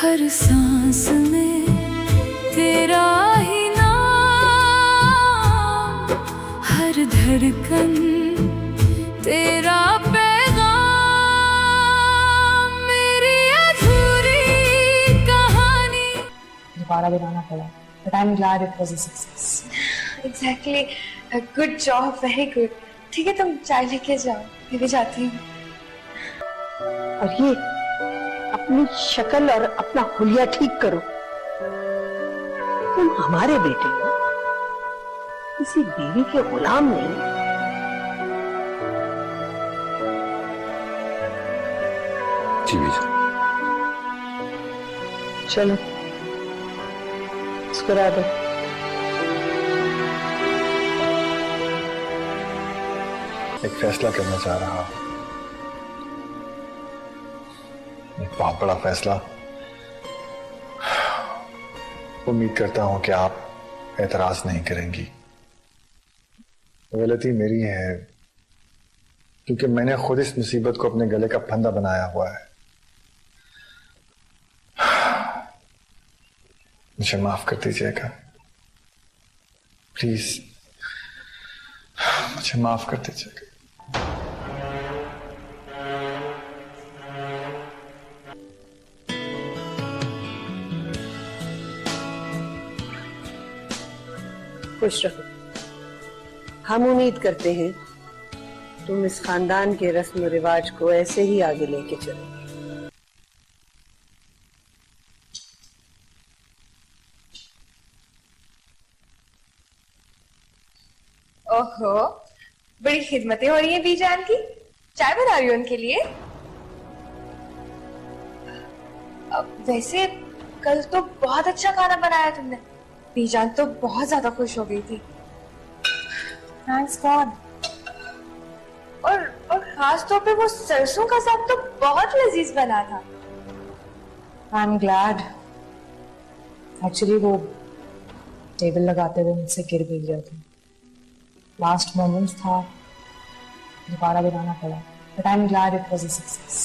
हर सांस में तेरा ही नाम, हर धड़कन तेरा पैगाम, मेरी अधूरी कहानी। दोबारा बनाना पड़ा, but I'm glad it was a success. Exactly. Good job, very good. ठीक है, तुम चाय लेके जाओ, मैं भी जाती हूँ। और ये अपनी शक्ल और अपना हुलिया ठीक करो। तुम हमारे बेटे हो, किसी बीवी के गुलाम नहीं। जी बीजा। चलो इसको ला दो। एक फैसला करना चाह रहा हूं, एक बहुत बड़ा फैसला। उम्मीद करता हूं कि आप एतराज नहीं करेंगी। गलती मेरी है क्योंकि मैंने खुद इस मुसीबत को अपने गले का फंदा बनाया हुआ है। मुझे माफ कर दीजिएगा, प्लीज मुझे माफ कर दीजिएगा। खुश रहो। हम उम्मीद करते हैं तुम इस खानदान के रस्म रिवाज को ऐसे ही आगे लेके चलो। ओहो, बड़ी खिदमतें हो रही हैं बीजान की। चाय बना रही हो उनके लिए। वैसे कल तो बहुत अच्छा खाना बनाया तुमने। बीजान तो बहुत ज्यादा खुश हो गई थी। Thanks God. और खास तौर पे वो सरसों का साग तो बहुत लजीज बना था। I'm glad. Actually वो टेबल लगाते हुए मुझसे गिर भी गया था। लास्ट मोमेंट्स था, दोबारा बनाना पड़ा, but I'm glad it was a success.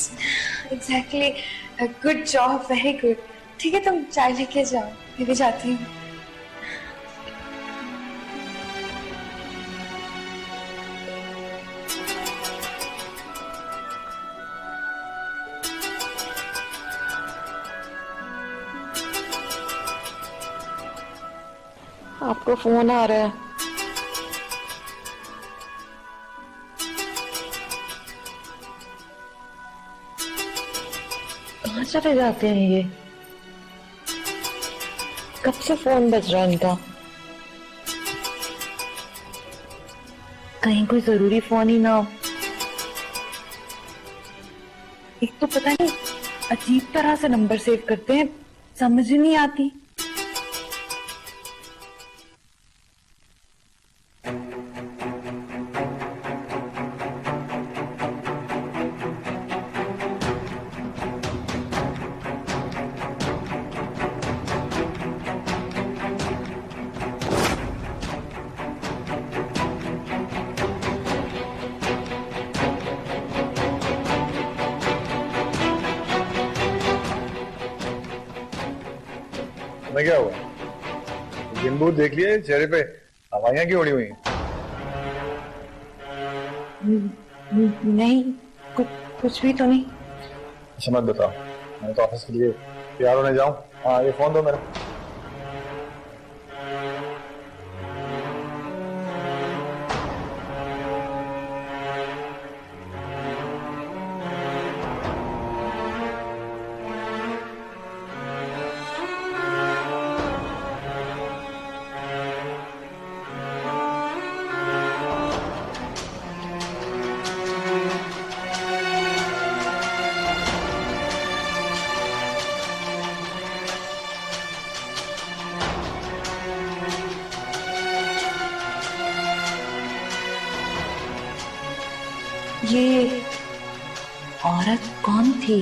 Exactly. Good job, very good. ठीक है, तुम चाय लेके जाओ, मैं भी जाती हूँ। आपको फोन आ रहा है। कहाँ चले जाते हैं ये? कब से फोन बज रहा है इनका? कहीं कोई जरूरी फोन ही ना हो। एक तो पता नहीं अजीब तरह से नंबर सेव करते हैं, समझ ही नहीं आती। मैं क्या हुआ? गिम्बू देख लिया चेहरे पे हवाइयां क्यों उड़ी हुई हैं? नहीं, कुछ भी तो नहीं। अच्छा मत बताओ, मैं तो ऑफिस के लिए तैयार होने जाऊं। हाँ ये फोन दो मेरा। ये औरत कौन थी?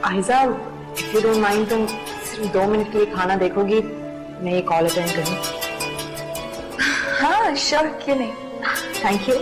आहिजा, if you don't mind, तुम सिर्फ 2 मिनट के लिए खाना देखोगी? मैं ये कॉल अटेंड करूँ। हाँ श्योर, क्यों नहीं। Thank you.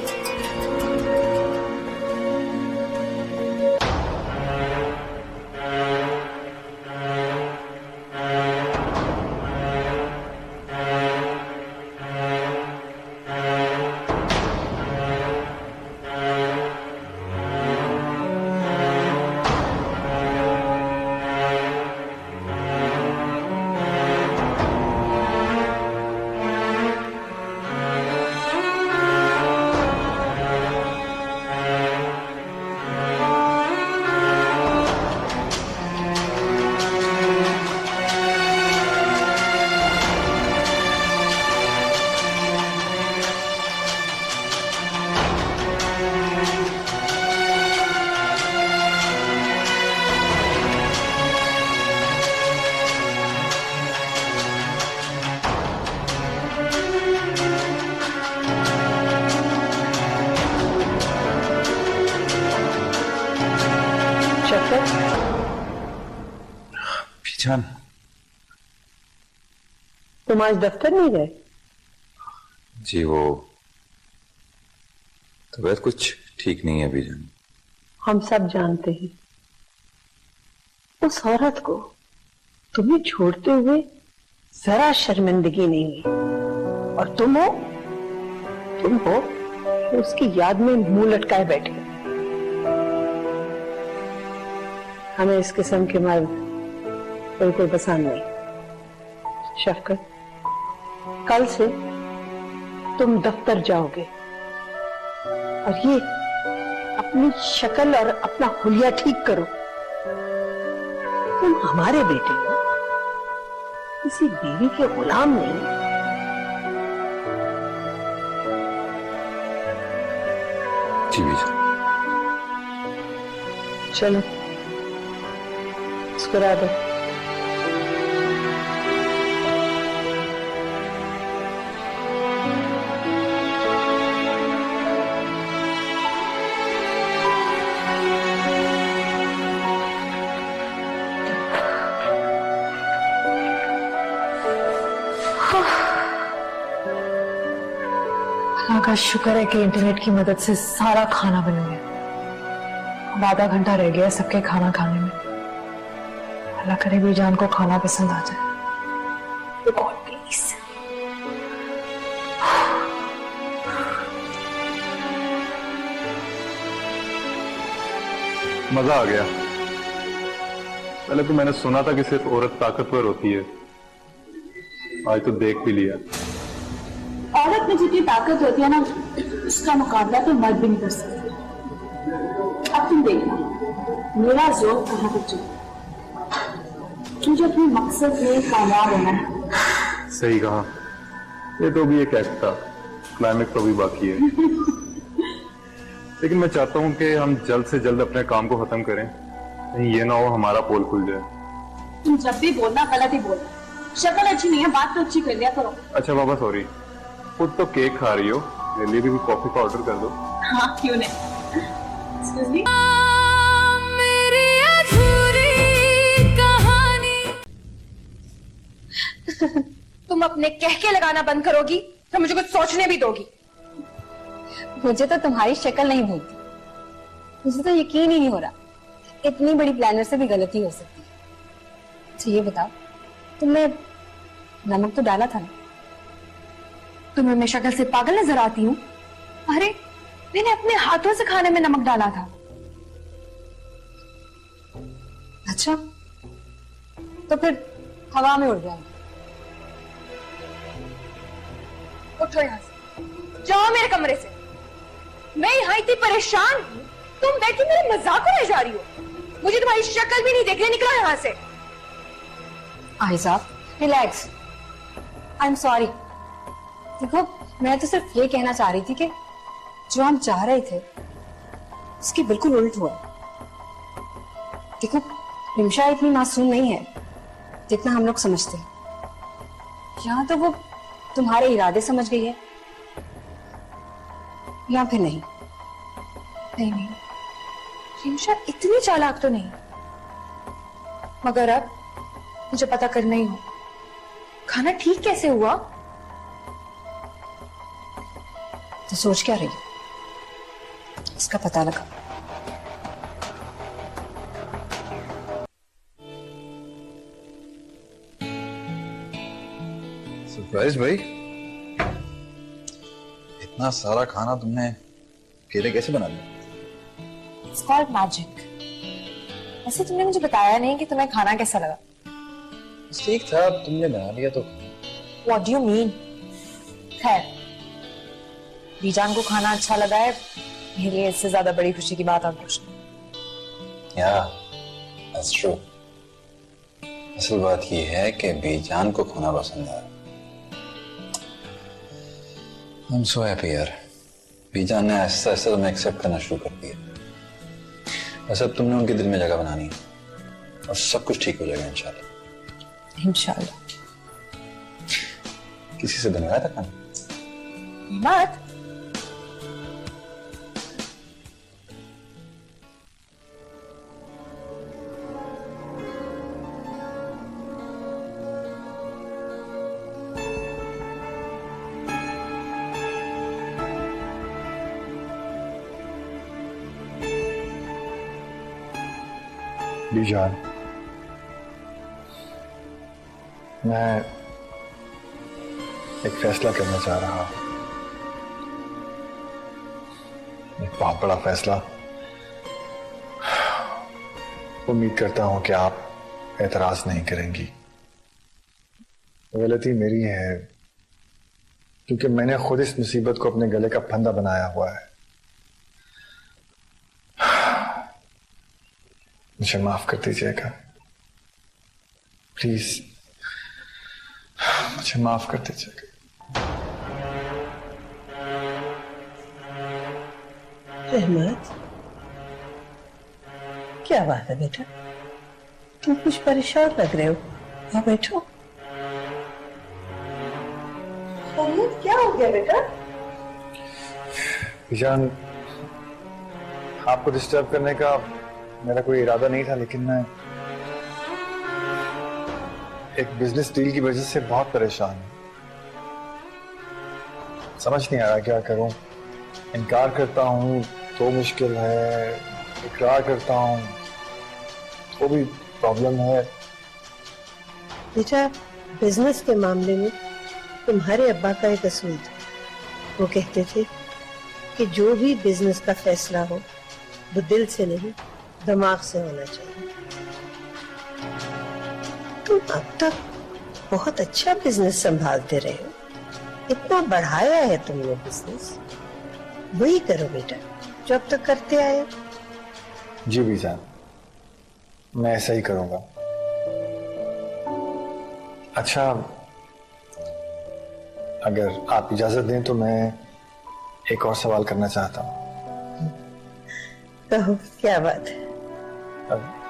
बीजान, तुम आज दफ्तर नहीं गए? जी वो तबीयत कुछ ठीक नहीं है बीजान। हम सब जानते हैं। उस औरत को तुम्हें छोड़ते हुए जरा शर्मिंदगी नहीं हुई, और तुम हो उसकी याद में मुंह लटकाए बैठे। हमें इस किस्म के मर्द बिल्कुल पसंद नहीं। शफकत, कल से तुम दफ्तर जाओगे और ये अपनी शक्ल और अपना हुलिया ठीक करो। तुम हमारे बेटे हो, किसी बीवी के गुलाम नहीं। जी बीजान। चलो मुस्कुरा दो। अल्लाह का शुक्र है कि इंटरनेट की मदद से सारा खाना बन गया। अब आधा घंटा रह गया सबके खाना खाने में। अल्लाह करे बीजान को खाना पसंद आ जाए। God please. मजा आ गया। पहले तो मैंने सुना था कि सिर्फ औरत ताकतवर होती है, आज तो देख भी लिया। औरत में जितनी ताकत होती है ना, उसका मुकाबला तो मर्द भी नहीं कर सकते। अब तुम देखना मेरा जोर कहाँ तक चुका। मुझे अपने मकसद में कामयाब होना है। सही कहा। ये तो भी एक एक्ट था, क्लाइमेक्स तो भी बाकी है। लेकिन मैं चाहता हूँ कि हम जल्द से जल्द अपने काम को खत्म करें, कहीं ये ना हो हमारा पोल खुल जाए। तुम जब भी बोलना गलत ही बोलना। शक्ल अच्छी नहीं है, बात तो अच्छी कर लिया करो। अच्छा बाबा सॉरी, खुद तो केक खा रही हो, मेरे लिए भी कॉफी का ऑर्डर कर दो। हाँ क्यों नहीं। Excuse me? मेरी अधूरी कहानी। तुम अपने कह के लगाना बंद करोगी तो मुझे कुछ सोचने भी दोगी। मुझे तो तुम्हारी शक्ल नहीं भूलती। मुझे तो यकीन ही नहीं हो रहा, इतनी बड़ी प्लानर से भी गलती हो सकती है। अच्छा ये बताओ, तुमने नमक तो डाला था ना? तुम्हें मैं शक्ल से पागल नजर आती हूँ? अरे मैंने अपने हाथों से खाने में नमक डाला था। अच्छा तो फिर हवा में उड़ जाएंगे। उठो यहाँ से, जाओ मेरे कमरे से। मैं यहाँ इतनी परेशान हूँ, तुम बैठी मेरे मजाक उड़ाई जा रही हो। मुझे तुम्हारी शक्ल भी नहीं देखनी, निकलो यहाँ से। आहिजा रिलैक्स, आई एम सॉरी। देखो मैं तो सिर्फ ये कहना चाह रही थी कि जो हम चाह रहे थे उसकी बिल्कुल उल्ट हुआ। देखो रिमशा इतनी मासूम नहीं है जितना हम लोग समझते हैं। या तो वो तुम्हारे इरादे समझ गई है या फिर नहीं। नहीं नहीं, रिमशा इतनी चालाक तो नहीं। मगर अब मुझे पता करना ही हो, खाना ठीक कैसे हुआ? तो सोच क्या रही हो? इसका पता लगा। सरप्राइज भाई, इतना सारा खाना तुमने अकेले कैसे बना लिया? It's called magic. ऐसे तुमने मुझे बताया नहीं कि तुम्हें खाना कैसा लगा। ठीक था, तुमने बना लिया तो। What do you mean? खैर, बीजान को खाना अच्छा लगा है, मेरे लिए इससे ज्यादा बड़ी खुशी की बात और कुछ नहीं। Yeah, that's true. असल बात ये है कि बीजान को खाना पसंद है। I'm so happy यार। बीजान ने ऐसा ऐसा तुम्हें एक्सेप्ट करना शुरू कर दिया। बस अब तुमने उनके दिल में जगह बनानी है और सब कुछ ठीक हो जाएगा इंशाल्लाह। इंशाल्लाह। किसी से बनवाया था खाना? मत। बीजान, मैं एक फैसला करना चाह रहा हूं, एक बहुत बड़ा फैसला। उम्मीद करता हूं कि आप एतराज नहीं करेंगी। गलती मेरी है क्योंकि मैंने खुद इस मुसीबत को अपने गले का फंदा बनाया हुआ है। मुझे माफ कर दीजिएगा, प्लीज मुझे माफ कर दीजिएगा। रहमत, क्या बात है बेटा? तुम कुछ परेशान लग रहे हो। हाँ बैठो। क्या हो गया बेटा? बीजान, आपको डिस्टर्ब करने का मेरा कोई इरादा नहीं था, लेकिन मैं एक बिजनेस डील की वजह से बहुत परेशान हूं। समझ नहीं आ रहा क्या करूं। इनकार करता हूं तो मुश्किल है, इकरार करता हूं तो भी प्रॉब्लम है। बेटा, बिजनेस के मामले में तुम्हारे अब्बा का एक असूल था। वो कहते थे कि जो भी बिजनेस का फैसला हो वो दिल से नहीं दिमाग से होना चाहिए। तुम अब तक बहुत अच्छा बिजनेस संभालते रहे हो, इतना बढ़ाया है तुमने बिजनेस। वही करो बेटा जो अब तक करते आए हो। जी बीजान, मैं ऐसा ही करूंगा। अच्छा, अगर आप इजाजत दें तो मैं एक और सवाल करना चाहता हूं। कहो, क्या बात है?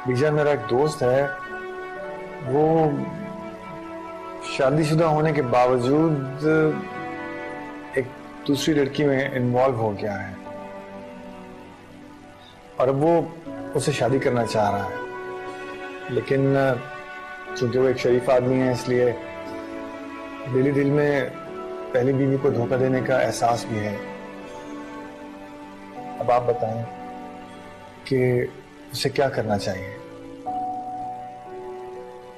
बीजान, मेरा एक दोस्त है, वो शादीशुदा होने के बावजूद एक दूसरी लड़की में इन्वॉल्व हो गया है और अब वो उससे शादी करना चाह रहा है, लेकिन चूंकि वो एक शरीफ आदमी है इसलिए दिली दिल में पहली बीवी को धोखा देने का एहसास भी है। अब आप बताएं कि उसे क्या करना चाहिए?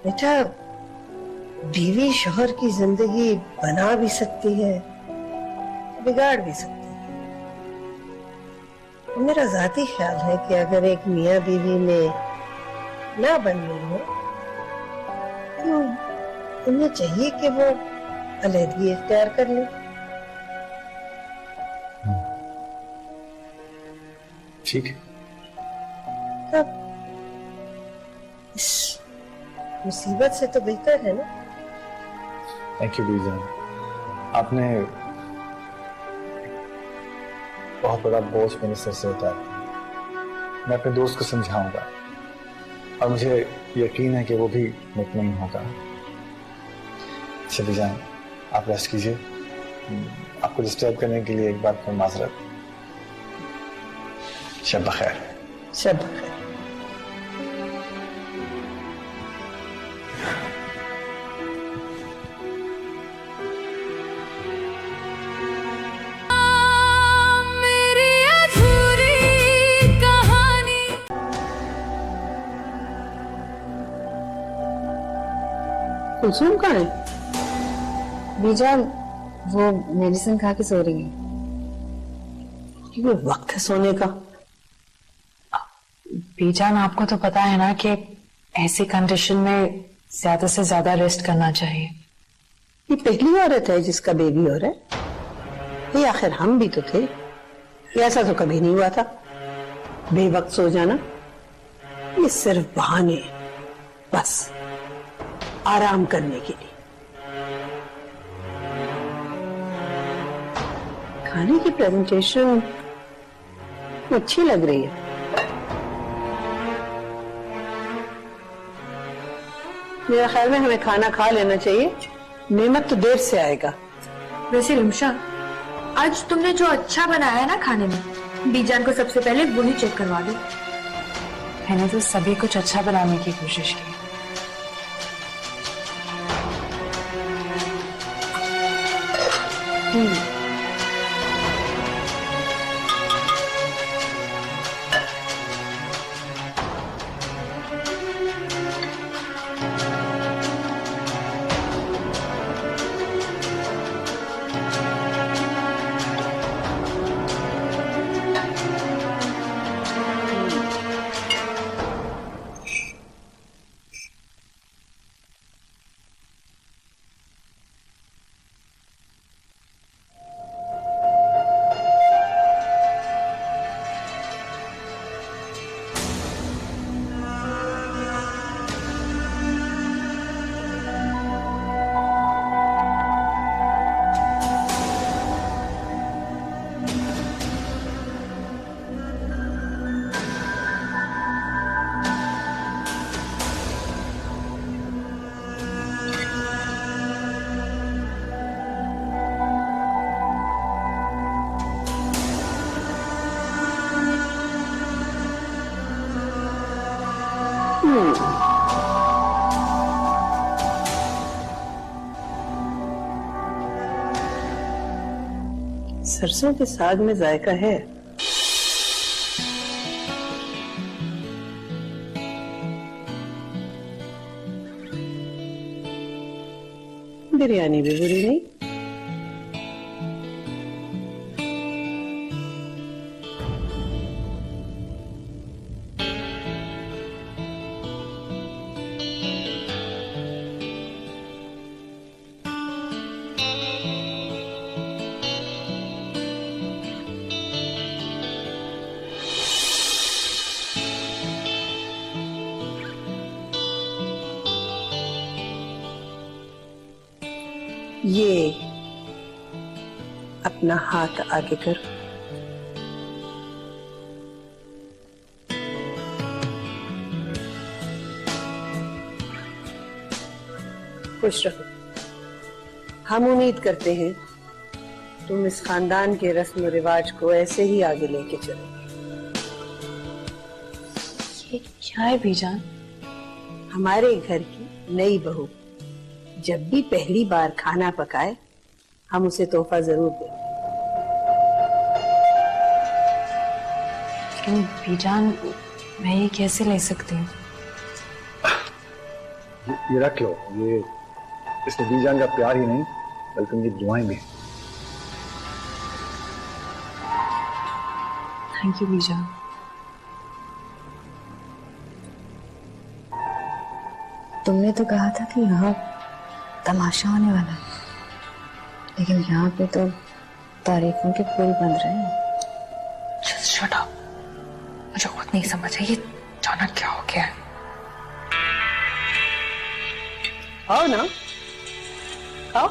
बेटा, बीवी शोहर की जिंदगी बना भी सकती है, बिगाड़ भी सकती है। मेरा जाती ख्याल है कि अगर एक मियाँ बीवी में ना बन रही हो तो उन्हें चाहिए कि वो अलहदगी इख्तियार कर ले। ठीक है। तब इस मुसीबत से तो बेहतर है ना। थैंक यू बीजान, आपने बहुत बड़ा बोझ मेरे सर से उतारा। मैं अपने दोस्त को समझाऊंगा और मुझे यकीन है कि वो भी मुतमईन होगा। अच्छा बीजान, आप रेस्ट कीजिए। आपको डिस्टर्ब करने के लिए एक बार फिर माजरत। शब बखैर। शब बखैर। कुलसुम कहाँ है? बीजान वो मेडिसिन खा के सो रही है। ये वक्त है सोने का। बीजान आपको तो पता है ना कि ऐसी कंडीशन में ज्यादा से ज्यादा रेस्ट करना चाहिए। ये पहली औरत है जिसका बेबी हो रहा है। ये आखिर हम भी तो थे। ये ऐसा तो कभी नहीं हुआ था। बेवक्त सो जाना ये सिर्फ बहाने हैं, बस आराम करने के लिए। खाने की प्रेजेंटेशन अच्छी लग रही है। मेरा ख्याल में हमें खाना खा लेना चाहिए। नेमत तो देर से आएगा। वैसे रिमशा, आज तुमने जो अच्छा बनाया है ना खाने में, बीजान को सबसे पहले वही चेक करवा दो। मैंने तो सभी कुछ अच्छा बनाने की कोशिश की। सरसों के साग में जायका है। बिरयानी भी बुरी नहीं। ये अपना हाथ आगे कर। खुश रहो। हम उम्मीद करते हैं तुम इस खानदान के रस्म रिवाज को ऐसे ही आगे लेके चलो। ये क्या है बीजान? हमारे घर की नई बहू जब भी पहली बार खाना पकाए, हम उसे तोहफा जरूर दें। लेकिन बीजान, मैं ये कैसे ले सकती हूँ? ये रख लो। ये इसमें बीजान का प्यार ही नहीं बल्कि उनकी दुआएं भी हैं। थैंक यू बीजान। तुमने तो कहा था कि यहाँ तमाशा होने वाला है, लेकिन यहाँ पे तो तारीफों के पुल बन रहे हैं। Just shut up। मुझे खुद नहीं समझ आई ये अचानक क्या हो गया है। आओ ना, आओ।